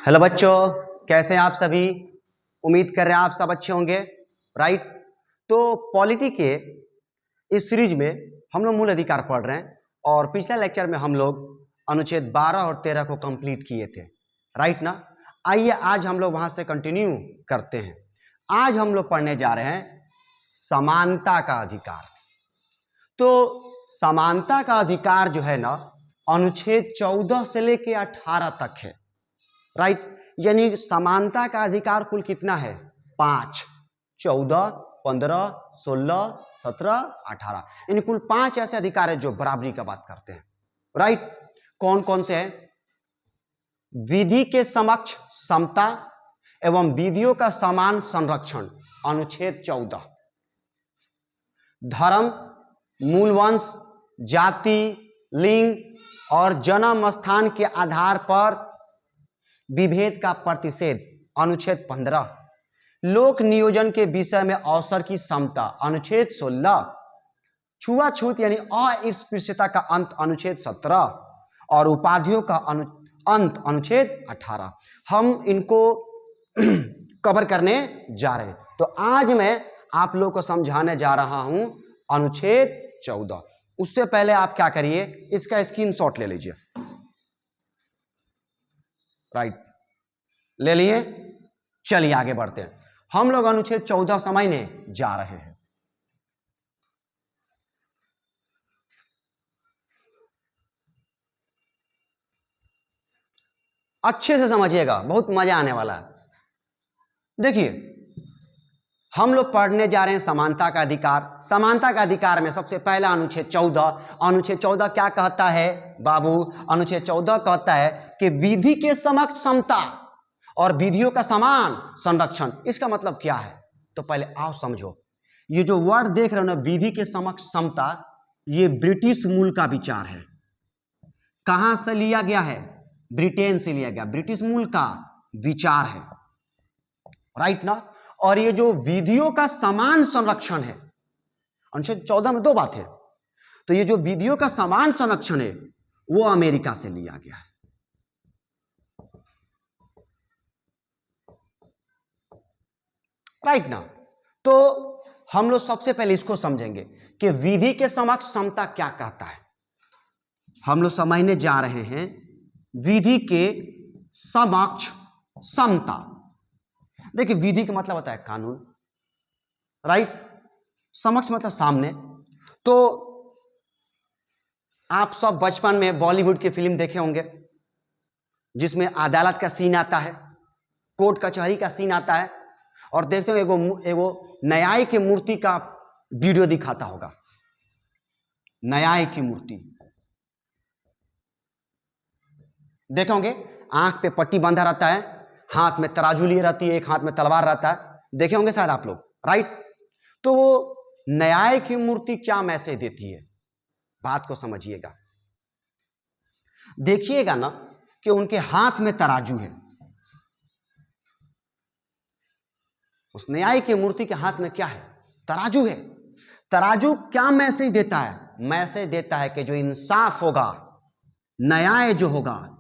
Hello बच्चों, कैसे हैं आप सभी। उम्मीद कर रहे हैं आप सब अच्छे होंगे, राइट। तो पॉलिटी के इस सीरीज में हम लोग मूल अधिकार पढ़ रहे हैं और पिछले लेक्चर में हम लोग अनुच्छेद 12 और 13 को कंप्लीट किए थे, राइट ना। आइए आज हम लोग वहां से कंटिन्यू करते हैं। आज हम लोग पढ़ने जा रहे हैं समानता का अधिकार। तो समानता का अधिकार जो है ना, अनुच्छेद 14 से लेके 18 तक है, राइट। यानी समानता का अधिकार कुल कितना है? 5, 14, 15, 16, 17, 18, यानी कुल 5 ऐसे अधिकार है जो बराबरी का बात करते हैं, राइट। कौन कौन से हैं? विधि के समक्ष समता एवं विधियों का समान संरक्षण, अनुच्छेद 14। धर्म, मूलवंश, जाति, लिंग और जन्म स्थान के आधार पर विभेद का प्रतिषेध, अनुच्छेद 15। लोक नियोजन के विषय में अवसर की समता, अनुच्छेद 16। छुआछूत यानी अस्पृश्यता का अंत, अनुच्छेद 17। और उपाधियों का अंत, अनुच्छेद 18। हम इनको कवर करने जा रहे हैं। तो आज मैं आप लोगों को समझाने जा रहा हूं अनुच्छेद 14। उससे पहले आप क्या करिए, इसका स्क्रीनशॉट ले लीजिए, राइट। ले लिए? चलिए आगे बढ़ते हैं। हम लोग अनुच्छेद 14 समझने जा रहे हैं। अच्छे से समझिएगा, बहुत मजा आने वाला है। देखिए, हम लोग पढ़ने जा रहे हैं समानता का अधिकार। समानता का अधिकार में सबसे पहला अनुच्छेद 14। अनुच्छेद 14 क्या कहता है बाबू? अनुच्छेद 14 कहता है कि विधि के समक्ष समता और विधियों का समान संरक्षण। इसका मतलब क्या है? तो पहले आओ समझो। ये जो वर्ड देख रहे हो ना, विधि के समक्ष समता, ये ब्रिटिश मूल का विचार है। कहां से लिया गया है? ब्रिटेन से लिया गया, ब्रिटिश मूल का विचार है, राइट ना। और ये जो विधियों का समान संरक्षण है, अनुच्छेद 14 में दो बात है। तो ये जो विधियों का समान संरक्षण है वो अमेरिका से लिया गया है, राइट ना। तो हम लोग सबसे पहले इसको समझेंगे कि विधि के समक्ष समता क्या कहता है। हम लोग समझने जा रहे हैं विधि के समक्ष समता। देखिए, विधि का मतलब होता है कानून, राइट। समक्ष मतलब सामने। तो आप सब बचपन में बॉलीवुड की फिल्म देखे होंगे जिसमें अदालत का सीन आता है, कोर्ट कचहरी का सीन आता है, और देखते हो एगो न्याय की मूर्ति का वीडियो दिखाता होगा। न्याय की मूर्ति देखे होंगे, आंख पे पट्टी बांधा रहता है, हाथ में तराजू लिए रहती है, एक हाथ में तलवार रहता है, देखे होंगे शायद आप लोग, राइट। तो वो न्याय की मूर्ति क्या मैसेज देती है, बात को समझिएगा। देखिएगा ना कि उनके हाथ में तराजू है। उस न्याय की मूर्ति के हाथ में क्या है? तराजू है। तराजू क्या मैसेज देता है? मैसेज देता है कि जो इंसाफ होगा, न्याय जो होगा,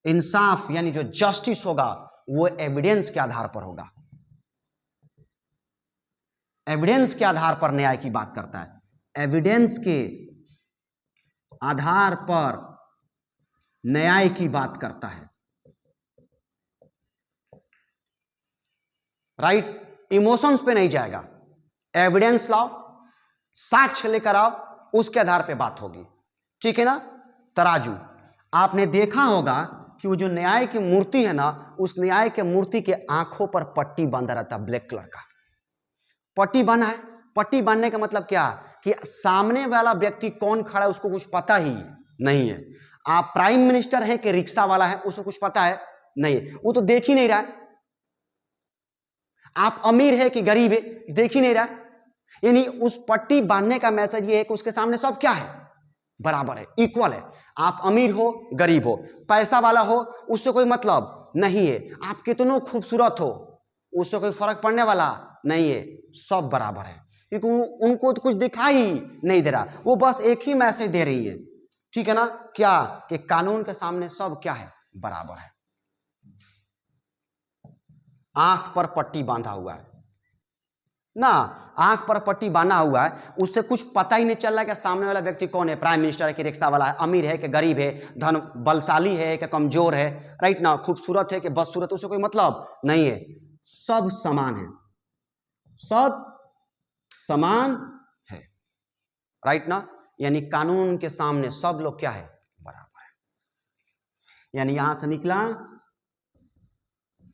इंसाफ यानी जो जस्टिस होगा, वो एविडेंस के आधार पर होगा। एविडेंस के आधार पर न्याय की बात करता है। एविडेंस के आधार पर न्याय की बात करता है, राइट। इमोशंस पे नहीं जाएगा। एविडेंस लाओ, साक्ष्य लेकर आओ, उसके आधार पे बात होगी, ठीक है ना। तराजू आपने देखा होगा कि वो जो न्याय की मूर्ति है ना, उस न्याय के मूर्ति के आंखों पर पट्टी बांधा रहता है, ब्लैक कलर का पट्टी बांधा है। पट्टी बांधने का मतलब क्या? कि सामने वाला व्यक्ति कौन खड़ा है उसको कुछ पता ही नहीं है। आप प्राइम मिनिस्टर हैं कि रिक्शा वाला है, उसको कुछ पता है नहीं, वो तो देख ही नहीं रहा है। आप अमीर है कि गरीब है, देख ही नहीं रहा है। यानी उस पट्टी बांधने का मैसेज ये है कि उसके सामने सब क्या है? बराबर है, इक्वल है। आप अमीर हो, गरीब हो, पैसा वाला हो, उससे कोई मतलब नहीं है। आप कितनों खूबसूरत हो, उससे कोई फर्क पड़ने वाला नहीं है, सब बराबर है। क्योंकि उनको तो कुछ दिखाई ही नहीं दे रहा, वो बस एक ही मैसेज दे रही है, ठीक है ना। क्या? कि कानून के सामने सब क्या है? बराबर है। आंख पर पट्टी बांधा हुआ है ना, आंख पर पट्टी बांधा हुआ है, उससे कुछ पता ही नहीं चल रहा है कि सामने वाला व्यक्ति कौन है, प्राइम मिनिस्टर है कि रिक्शा वाला है, अमीर है कि गरीब है, धन बलशाली है कि कमजोर है, राइट ना, खूबसूरत है कि बदसूरत, उससे कोई मतलब नहीं है, सब समान है, सब समान है, राइट ना। यानी कानून के सामने सब लोग क्या है, बराबर है। यानी यहां से निकला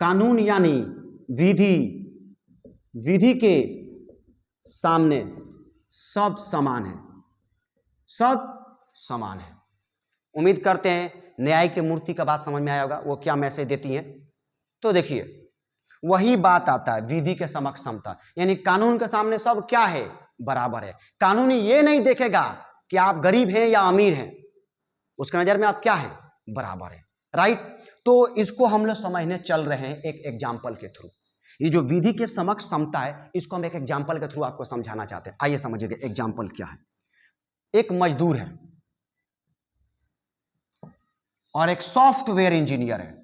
कानून यानी विधि, विधि के सामने सब समान है, सब समान है। उम्मीद करते हैं न्याय की मूर्ति का बात समझ में आया होगा, वो क्या मैसेज देती है। तो देखिए वही बात आता है विधि के समक्ष समता, यानी कानून के सामने सब क्या है, बराबर है। कानून ये नहीं देखेगा कि आप गरीब हैं या अमीर हैं, उसके नजर में आप क्या है, बराबर है, राइट। तो इसको हम लोग समझने चल रहे हैं एक एग्जाम्पल के थ्रू। ये जो विधि के समक्ष समता है, इसको हम एक एग्जाम्पल के थ्रू आपको समझाना चाहते हैं। आइए समझिए एग्जाम्पल क्या है। एक मजदूर है और एक सॉफ्टवेयर इंजीनियर है।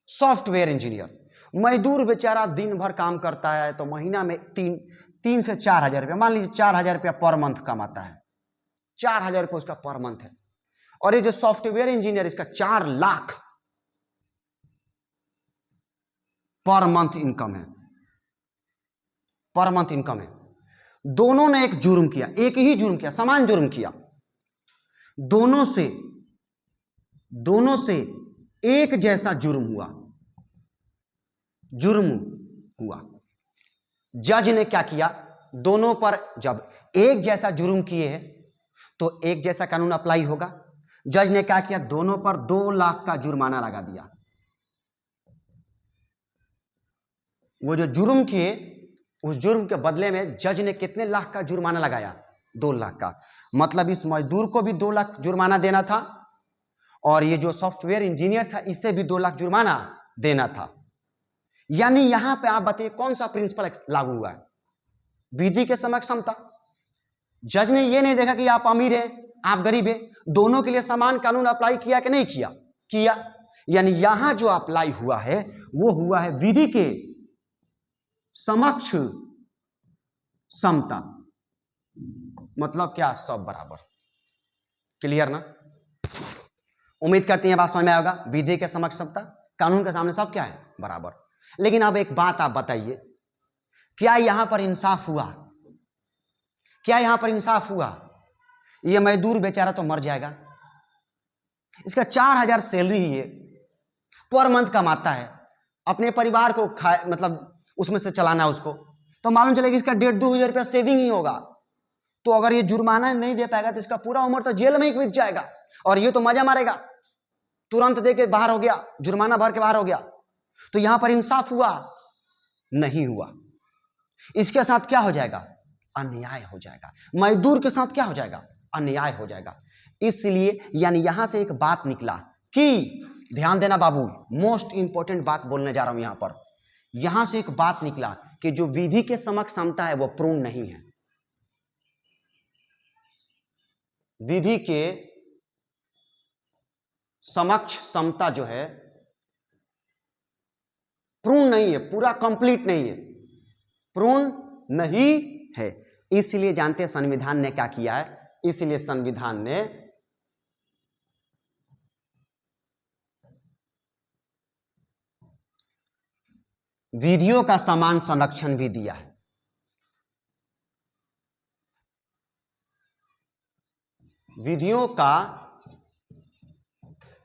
सॉफ्टवेयर इंजीनियर, मजदूर बेचारा दिन भर काम करता है तो महीना में तीन से 4,000 रुपया, मान लीजिए 4,000 रुपया पर मंथ कमाता है, 4,000 रुपया उसका पर मंथ है। और ये जो सॉफ्टवेयर इंजीनियर, इसका 4 लाख पर मंथ इनकम है, पर मंथ इनकम है। दोनों ने एक जुर्म किया, एक ही जुर्म किया, समान जुर्म किया, दोनों से एक जैसा जुर्म हुआ, जुर्म हुआ। जज ने क्या किया, दोनों पर जब एक जैसा जुर्म किए हैं तो एक जैसा कानून अप्लाई होगा। जज ने क्या किया, दोनों पर 2 लाख का जुर्माना लगा दिया। वो जो जुर्म किए, उस जुर्म के बदले में जज ने कितने लाख का जुर्माना लगाया, 2 लाख का। मतलब इस मजदूर को भी 2 लाख जुर्माना देना था और ये जो सॉफ्टवेयर इंजीनियर था इसे भी 2 लाख जुर्माना देना था। यानी यहां पे आप बताइए कौन सा प्रिंसिपल लागू हुआ है, विधि के समक्ष समता। जज ने ये नहीं देखा कि आप अमीर हैं आप गरीब हैं, दोनों के लिए समान कानून अप्लाई किया कि नहीं किया, किया। यानी यहां जो अप्लाई हुआ है वो हुआ है विधि के समक्ष समता। मतलब क्या, सब बराबर। क्लियर ना। उम्मीद करती हैं बात समझ में आएगा। विधि के समक्ष समता, कानून के सामने सब क्या है, बराबर। लेकिन अब एक बात आप बताइए, क्या यहां पर इंसाफ हुआ, क्या यहां पर इंसाफ हुआ। यह मजदूर बेचारा तो मर जाएगा, इसका 4,000 सैलरी ही है, पर मंथ कमाता है, अपने परिवार को खाए, मतलब उसमें से चलाना है उसको, तो मालूम चलेगा इसका 1,500-2,000 रुपया सेविंग ही होगा। तो अगर ये जुर्माना नहीं दे पाएगा तो इसका पूरा उम्र तो जेल में ही बीत जाएगा, और ये तो मजा मारेगा, तुरंत दे के बाहर हो गया, जुर्माना भर के बाहर हो गया। तो यहां पर इंसाफ हुआ, नहीं हुआ। इसके साथ क्या हो जाएगा, अन्याय हो जाएगा। मजदूर के साथ क्या हो जाएगा, अन्याय हो जाएगा। इसलिए यानी यहां से एक बात निकला कि, ध्यान देना बाबू, मोस्ट इंपॉर्टेंट बात बोलने जा रहा हूं यहां पर। यहां से एक बात निकला कि जो विधि के समक्ष समता है वो पूर्ण नहीं है। विधि के समक्ष समता जो है पूर्ण नहीं है, पूरा कंप्लीट नहीं है, पूर्ण नहीं है। इसलिए जानते हैं संविधान ने क्या किया है, इसलिए संविधान ने विधियों का समान संरक्षण भी दिया है। विधियों का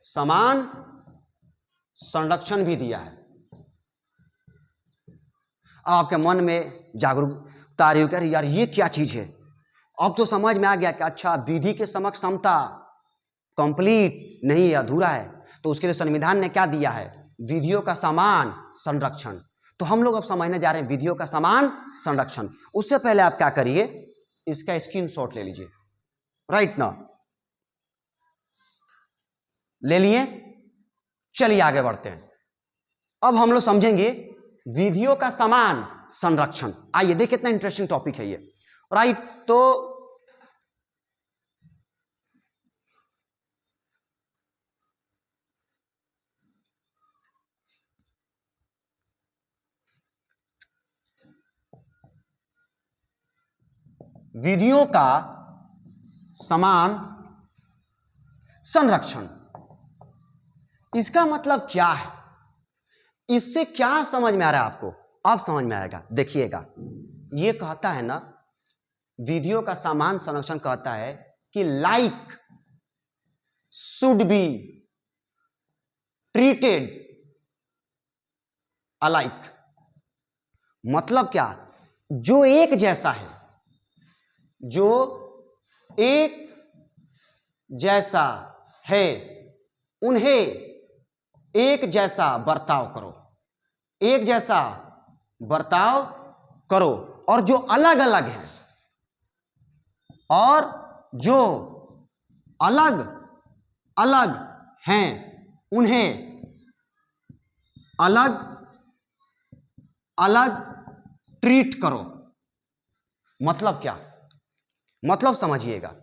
समान संरक्षण भी दिया है। आपके मन में जागरूकता आ रही होगी, यार ये क्या चीज है। अब तो समझ में आ गया कि अच्छा, विधि के समक्ष समता कंप्लीट नहीं है, अधूरा है, तो उसके लिए संविधान ने क्या दिया है, विधियों का समान संरक्षण। तो हम लोग अब समझने जा रहे हैं विधियों का समान संरक्षण। उससे पहले आप क्या करिए, इसका स्क्रीनशॉट ले लीजिए, राइट ना, ले लिए। चलिए आगे बढ़ते हैं। अब हम लोग समझेंगे विधियों का समान संरक्षण। आइए देखिए, कितना इंटरेस्टिंग टॉपिक है ये, राइट। तो विधियों का समान संरक्षण। इसका मतलब क्या है, इससे क्या समझ में आ रहा है आपको? अब समझ में आएगा, देखिएगा। यह कहता है ना, विधियों का समान संरक्षण कहता है कि like should be treated alike. मतलब क्या? जो एक जैसा है, जो एक जैसा है, उन्हें एक जैसा बर्ताव करो, एक जैसा बर्ताव करो। और जो अलग अलग हैं, और जो अलग अलग हैं, उन्हें अलग अलग ट्रीट करो। मतलब क्या? मतलब समझिएगा।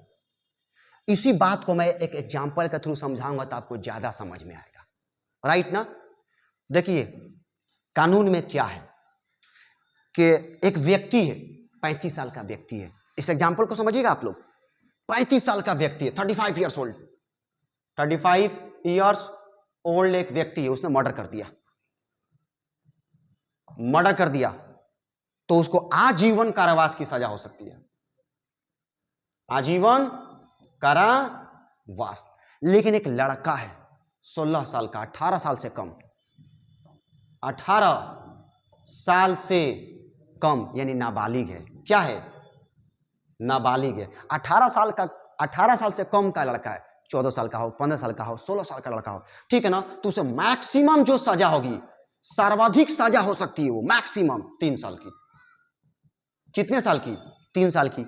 इसी बात को मैं एक एग्जांपल के थ्रू समझाऊंगा तो आपको ज्यादा समझ में आएगा, राइट ना? देखिए, कानून में क्या है कि एक व्यक्ति है, 35 साल का व्यक्ति है। इस एग्जांपल को समझिएगा आप लोग। 35 साल का व्यक्ति है, 35 ईयर्स ओल्ड, 35 ईयर्स ओल्ड एक व्यक्ति है, उसने मर्डर कर दिया। मर्डर कर दिया तो उसको आजीवन कारावास की सजा हो सकती है, आजीवन कारावास। लेकिन एक लड़का है 16 साल का, 18 साल से कम, 18 साल से कम, यानी नाबालिग है। क्या है? नाबालिग है। 18 साल का, 18 साल से कम का लड़का है, 14 साल का हो, 15 साल का हो, 16 साल का लड़का हो, ठीक है ना? तो उसे मैक्सिमम जो सजा होगी, सर्वाधिक सजा हो सकती है वो मैक्सिमम 3 साल की। कितने साल की? 3 साल की।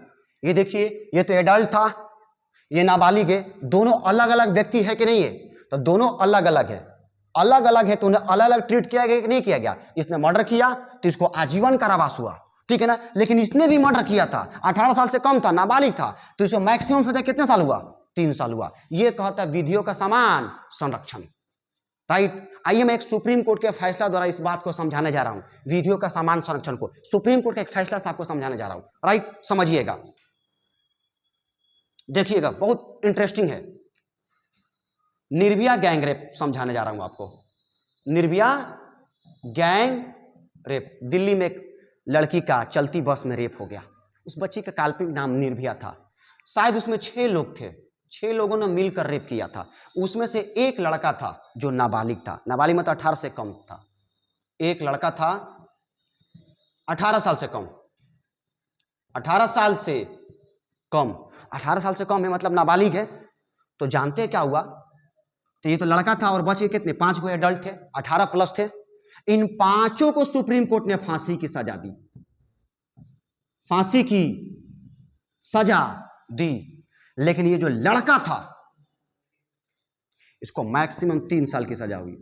ये देखिए, ये तो एडल्ट था, ये नाबालिग है। दोनों अलग अलग व्यक्ति है कि नहीं है? तो दोनों अलग अलग है। अलग अलग है तो उन्हें अलग अलग ट्रीट किया गया कि नहीं किया गया? इसने मर्डर किया तो इसको आजीवन कारावास हुआ, ठीक है ना? लेकिन इसने भी मर्डर किया था, 18 साल से कम था, नाबालिग था, तो इसको मैक्सिमम सजा कितने साल हुआ? 3 साल हुआ। यह कहता है विधियों का समान संरक्षण, राइट? आइए मैं एक सुप्रीम कोर्ट के फैसला द्वारा इस बात को समझाने जा रहा हूं, विधियों का समान संरक्षण को। सुप्रीम कोर्ट के एक फैसला से आपको समझाने जा रहा हूं, राइट? समझिएगा, देखिएगा, बहुत इंटरेस्टिंग है। निर्भया गैंग रेप समझाने जा रहा हूं आपको। Nirbhaya gang rape. दिल्ली में एक लड़की का चलती बस में रेप हो गया। उस बच्ची का काल्पनिक नाम निर्भया था। शायद उसमें 6 लोग थे, 6 लोगों ने मिलकर रेप किया था। उसमें से एक लड़का था जो नाबालिग था, नाबालिग मतलब 18 से कम था। एक लड़का था 18 साल से कम, 18 साल से कम, 18 साल से कम है मतलब नाबालिग है। तो जानते हैं क्या हुआ? तो ये तो लड़का था और बचे कितने? 5 गो एडल्ट थे, 18 प्लस थे। इन 5 को सुप्रीम कोर्ट ने फांसी की सजा दी, फांसी की सजा दी। लेकिन ये जो लड़का था, इसको मैक्सिमम 3 साल की सजा हुई।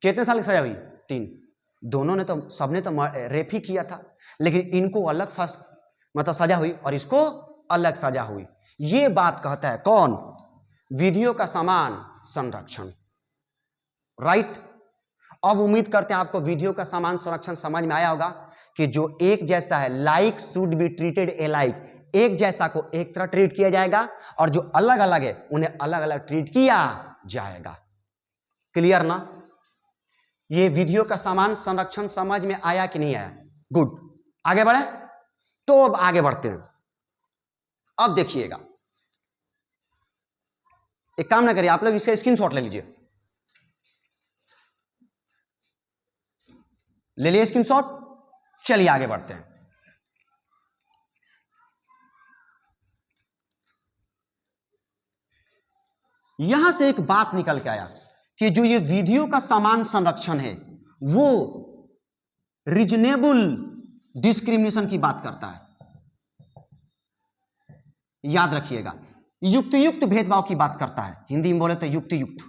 कितने साल की सजा हुई? 3। दोनों ने तो, सबने तो रेप ही किया था, लेकिन इनको अलग मतलब सजा हुई और इसको अलग सजा हुई। ये बात कहता है कौन? विधियों का समान संरक्षण, राइट? अब उम्मीद करते हैं आपको विधियों का समान संरक्षण समझ में आया होगा कि जो एक जैसा है, like should be treated iliac, एक जैसा को एक तरह ट्रीट किया जाएगा और जो अलग अलग है उन्हें अलग अलग ट्रीट किया जाएगा। क्लियर ना? ये विधियों का समान संरक्षण समझ में आया कि नहीं आया? गुड। आगे बढ़े? तो अब आगे बढ़ते हैं। अब देखिएगा, एक काम ना करिए, आप लोग इसका स्क्रीनशॉट ले लीजिए, ले लिए स्क्रीनशॉट। चलिए आगे बढ़ते हैं। यहां से एक बात निकल के आया कि जो ये विधियों का समान संरक्षण है वो रीजनेबल डिस्क्रिमिनेशन की बात करता है। याद रखिएगा, युक्त युक्त भेदभाव की बात करता है। हिंदी में बोले तो युक्त युक्त।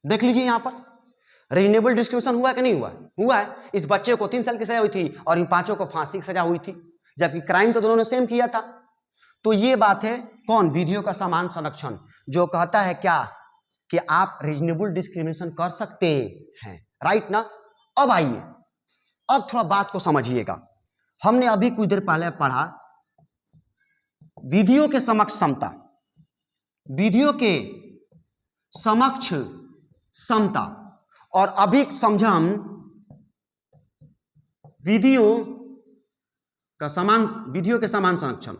देख लीजिए यहां पर रीजनेबल डिस्क्रिमिनेशन हुआ कि नहीं हुआ? हुआ है। इस बच्चे को 3 साल की सजा हुई थी और इन 5 को फांसी की सजा हुई थी, जबकि क्राइम तो दोनों ने सेम किया था। तो ये बात है कौन? विधियों का समान संरक्षण, जो कहता है क्या कि आप रीजनेबल डिस्क्रिमिनेशन कर सकते हैं, राइट ना। अब आइए, अब थोड़ा बात को समझिएगा। हमने अभी कुछ देर पहले पढ़ा विधियों के समक्ष समता, विधियों के समक्ष समता, और अभी समझा हम विधियों का समान, विधियों के समान संरक्षण।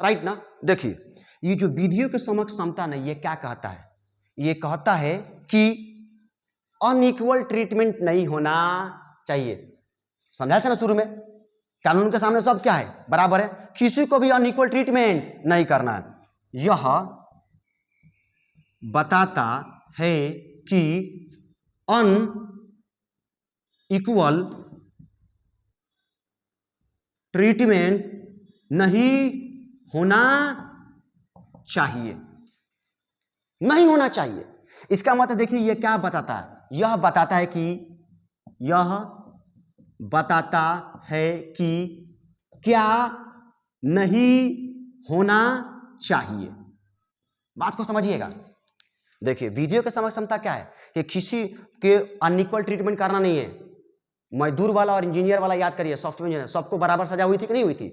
राइट ना। देखिए, ये जो विधियों के समक्ष समता नहीं, ये क्या कहता है? ये कहता है कि अनइक्वल ट्रीटमेंट नहीं होना चाहिए। समझा था ना शुरू में, कानून के सामने सब क्या है? बराबर है। किसी को भी अनइक्वल ट्रीटमेंट नहीं करना है। यह बताता है कि अनइक्वल ट्रीटमेंट नहीं होना चाहिए, नहीं होना चाहिए। इसका मतलब देखिए, यह क्या बताता है? यह बताता है कि क्या नहीं होना चाहिए। बात को समझिएगा। देखिए, विधियों के समक्ष समता क्या है? कि किसी के अनइक्वल ट्रीटमेंट करना नहीं है। मजदूर वाला और इंजीनियर वाला याद करिए, सॉफ्टवेयर इंजीनियर, सबको बराबर सजा हुई थी कि नहीं हुई थी?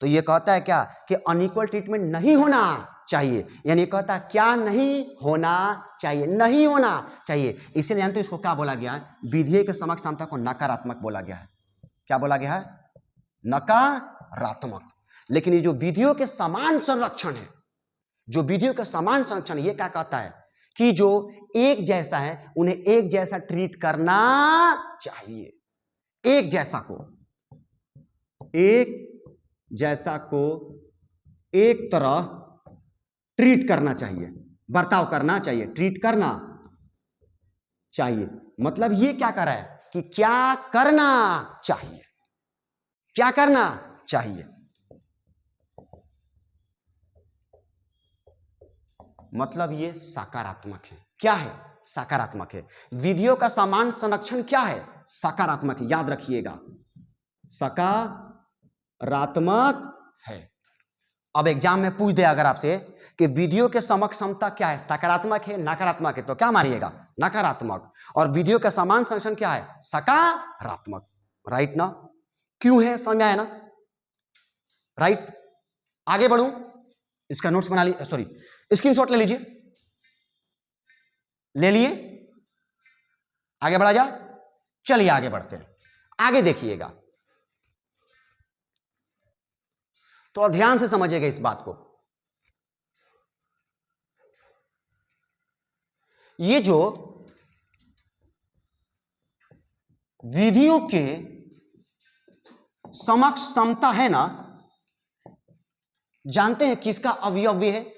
तो ये कहता है क्या? कि अनइक्वल ट्रीटमेंट नहीं होना चाहिए। यानी कहता है क्या नहीं होना चाहिए, नहीं होना चाहिए। इसलिए जानते हो इसको क्या बोला गया है? विधियों के समक्ष समता को नकारात्मक बोला गया है। क्या बोला गया है? नकारात्मक। लेकिन ये जो विधियों के समान संरक्षण है, जो विधियों के समान संरक्षण, ये क्या कहता है? कि जो एक जैसा है उन्हें एक जैसा ट्रीट करना चाहिए। एक जैसा को एक तरह ट्रीट करना चाहिए, बर्ताव करना चाहिए, ट्रीट करना चाहिए। मतलब ये क्या कर रहा है? कि क्या करना चाहिए, क्या करना चाहिए। मतलब ये सकारात्मक है। क्या है? सकारात्मक है। विधियों का समान संरक्षण क्या है? सकारात्मक है। याद रखिएगा, सकारात्मक है। अब एग्जाम में पूछ दे अगर आपसे कि विधियों के समक्ष समता क्या है, सकारात्मक है नकारात्मक है, तो क्या मारिएगा? नकारात्मक। और विधियों का समान संरक्षण क्या है? सकारात्मक। राइट ना। क्यों है? समझ आया ना? राइट। आगे बढ़ूं, इसका नोट्स बना लीजिए, सॉरी स्क्रीनशॉट ले लीजिए। ले लिए? आगे बढ़ा जा। चलिए आगे बढ़ते हैं। आगे देखिएगा, तो ध्यान से समझिएगा इस बात को। ये जो विधियों के समक्ष समता है ना, जानते हैं किसका अवयव है?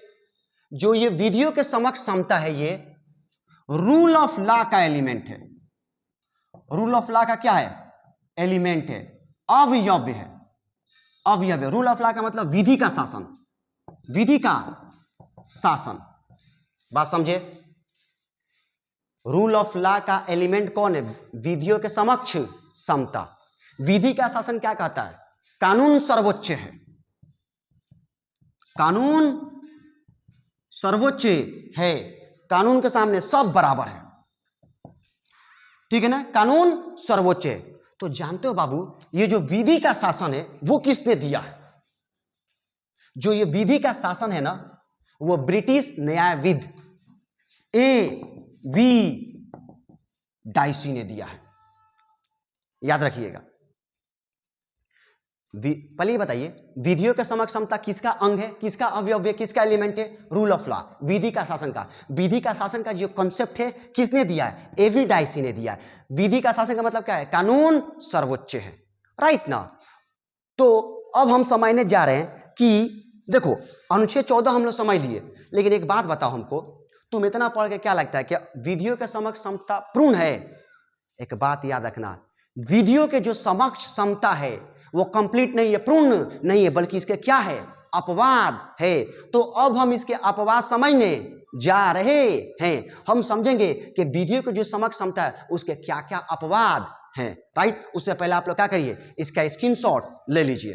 जो ये विधियों के समक्ष समता है, ये रूल ऑफ लॉ का एलिमेंट है। रूल ऑफ लॉ का क्या है? एलिमेंट है, अवयव है, अवयव है। रूल ऑफ लॉ का मतलब विधि का शासन, विधि का शासन। बात समझे? रूल ऑफ लॉ का एलिमेंट कौन है? विधियों के समक्ष समता। विधि का शासन क्या कहता है? कानून सर्वोच्च है, कानून सर्वोच्च है, कानून के सामने सब बराबर है। ठीक है ना? कानून सर्वोच्च है। तो जानते हो बाबू, ये जो विधि का शासन है वो किसने दिया है? जो ये विधि का शासन है ना, वो ब्रिटिश न्यायविद A.V. डाइसी ने दिया है। याद रखिएगा। पहले बताइए, विधियों के समक्ष समता किसका अंग है, किसका अवयव है, किसका एलिमेंट है? रूल ऑफ लॉ, विधि का शासन का। विधि का शासन का जो कॉन्सेप्ट है किसने दिया है? A.V. डाइसी ने दिया है। विधि का शासन का मतलब क्या है? कानून सर्वोच्च है। राइट ना। तो अब हम समझने जा रहे हैं कि देखो, अनुच्छेद 14 हम लोग समझ लिए, लेकिन एक बात बताओ हमको, तुम इतना पढ़ के क्या लगता है कि विधियों के समक्ष समता पूर्ण है? एक बात याद रखना, विधियों के जो समक्ष समता है वो कंप्लीट नहीं है, पूर्ण नहीं है, बल्कि इसके क्या है? अपवाद है। तो अब हम इसके अपवाद समझने जा रहे हैं। हम समझेंगे कि विधियों के जो समक्ष समता है उसके क्या क्या अपवाद हैं। राइट। उससे पहले आप लोग क्या करिए, इसका स्क्रीनशॉट ले लीजिए।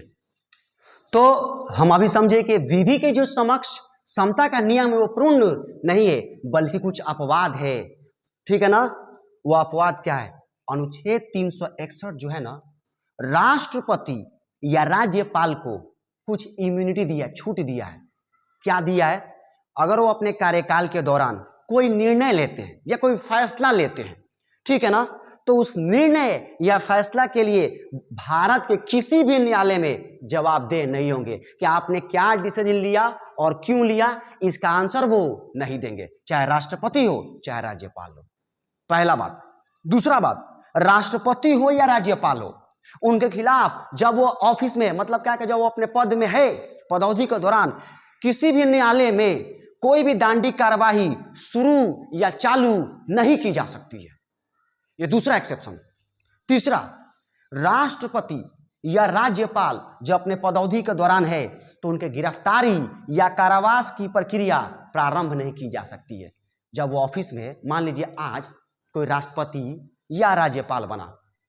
तो हम अभी समझे कि विधि के जो समक्ष समता का नियम है वो पूर्ण नहीं है, बल्कि कुछ अपवाद है। ठीक है ना? वो अपवाद क्या है? अनुच्छेद 361 जो है ना, राष्ट्रपति या राज्यपाल को कुछ इम्यूनिटी दिया, छूट दिया है। क्या दिया है? अगर वो अपने कार्यकाल के दौरान कोई निर्णय लेते हैं या कोई फैसला लेते हैं, ठीक है ना, तो उस निर्णय या फैसला के लिए भारत के किसी भी न्यायालय में जवाबदेह नहीं होंगे कि आपने क्या डिसीजन लिया और क्यों लिया। इसका आंसर वो नहीं देंगे, चाहे राष्ट्रपति हो चाहे राज्यपाल हो। पहला बात। दूसरा बात, राष्ट्रपति हो या राज्यपाल हो, उनके खिलाफ जब वो ऑफिस में, मतलब क्या, जब वो अपने पद में है, पदौधी के दौरान किसी भी न्यायालय में कोई भी दांडी कार्यवाही शुरू या चालू नहीं की जा सकती है। ये दूसरा एक्सेप्शन। तीसरा, राष्ट्रपति या राज्यपाल जब अपने पदौधी के दौरान है तो उनके गिरफ्तारी या कारावास की प्रक्रिया प्रारंभ नहीं की जा सकती है। जब वो ऑफिस में, मान लीजिए आज कोई राष्ट्रपति या राज्यपाल बना,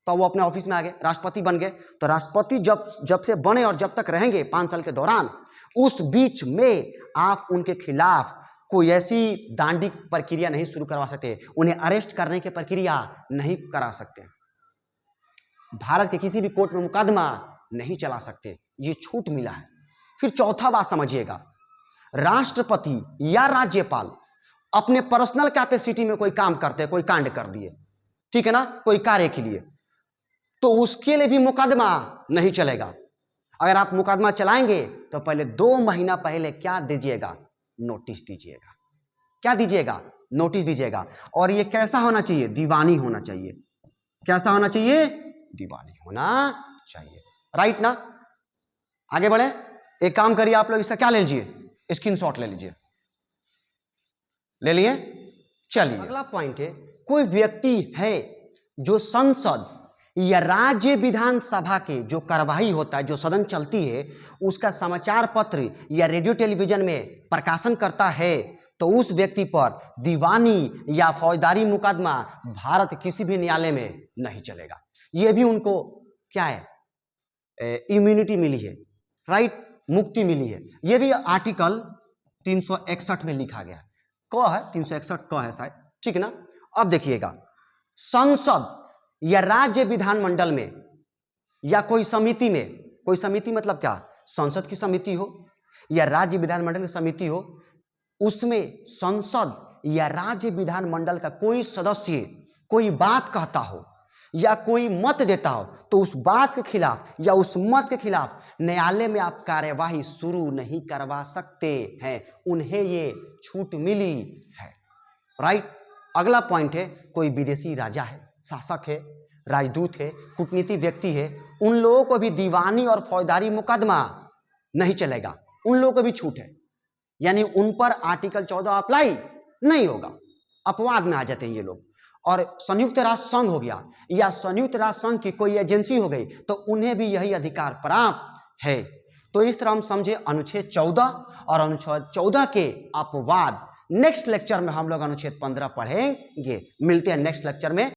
तो वो अपने ऑफिस में आ गए, राष्ट्रपति बन गए, तो राष्ट्रपति जब से बने और जब तक रहेंगे 5 साल के दौरान, उस बीच में आप उनके खिलाफ कोई ऐसी दांडी प्रक्रिया नहीं शुरू करवा सकते, उन्हें अरेस्ट करने की प्रक्रिया नहीं करा सकते, भारत के किसी भी कोर्ट में मुकदमा नहीं चला सकते। ये छूट मिला है। फिर चौथा बात समझिएगा, राष्ट्रपति या राज्यपाल अपने पर्सनल कैपेसिटी में कोई काम करते हैं, कोई कांड कर दिए, ठीक है ना, कोई कार्य के लिए, तो उसके लिए भी मुकदमा नहीं चलेगा। अगर आप मुकदमा चलाएंगे तो पहले 2 महीना पहले क्या दीजिएगा? नोटिस दीजिएगा। क्या दीजिएगा? नोटिस दीजिएगा। और ये कैसा होना चाहिए? दीवानी होना चाहिए। कैसा होना चाहिए? दीवानी होना चाहिए। राइट ना? आगे बढ़े। एक काम करिए, आप लोग इसका क्या ले लीजिए, स्क्रीनशॉट ले लीजिए। ले लिए? चलिए, अगला पॉइंट है, कोई व्यक्ति है जो संसद या राज्य विधानसभा के जो कार्यवाही होता है, जो सदन चलती है, उसका समाचार पत्र या रेडियो टेलीविजन में प्रकाशन करता है, तो उस व्यक्ति पर दीवानी या फौजदारी मुकदमा भारत के किसी भी न्यायालय में नहीं चलेगा। यह भी उनको क्या है? इम्यूनिटी मिली है, राइट, मुक्ति मिली है। यह भी आर्टिकल 361 में लिखा गया है, 361 क है शायद, ठीक है ना। अब देखिएगा, संसद या राज्य विधानमंडल में या कोई समिति में, कोई समिति मतलब क्या? संसद की समिति हो या राज्य विधानमंडल की समिति हो, उसमें संसद या राज्य विधानमंडल का कोई सदस्य कोई बात कहता हो या कोई मत देता हो, तो उस बात के खिलाफ या उस मत के खिलाफ न्यायालय में आप कार्यवाही शुरू नहीं करवा सकते हैं। उन्हें ये छूट मिली है, राइट। अगला पॉइंट है, कोई विदेशी राजा है, शासक है, राजदूत है, कूटनीतिक व्यक्ति है, उन लोगों को भी दीवानी और फौजदारी मुकदमा नहीं चलेगा, उन लोगों को भी छूट है, यानी उन पर आर्टिकल 14 अप्लाई नहीं होगा, अपवाद में आ जाते हैं ये लोग। और संयुक्त राष्ट्र संघ हो गया या संयुक्त राष्ट्र संघ की कोई एजेंसी हो गई, तो उन्हें भी यही अधिकार प्राप्त है। तो इस तरह हम समझे अनुच्छेद 14 और अनुच्छेद 14 के अपवाद। नेक्स्ट लेक्चर में हम लोग अनुच्छेद 15 पढ़ेंगे। मिलते हैं नेक्स्ट लेक्चर में।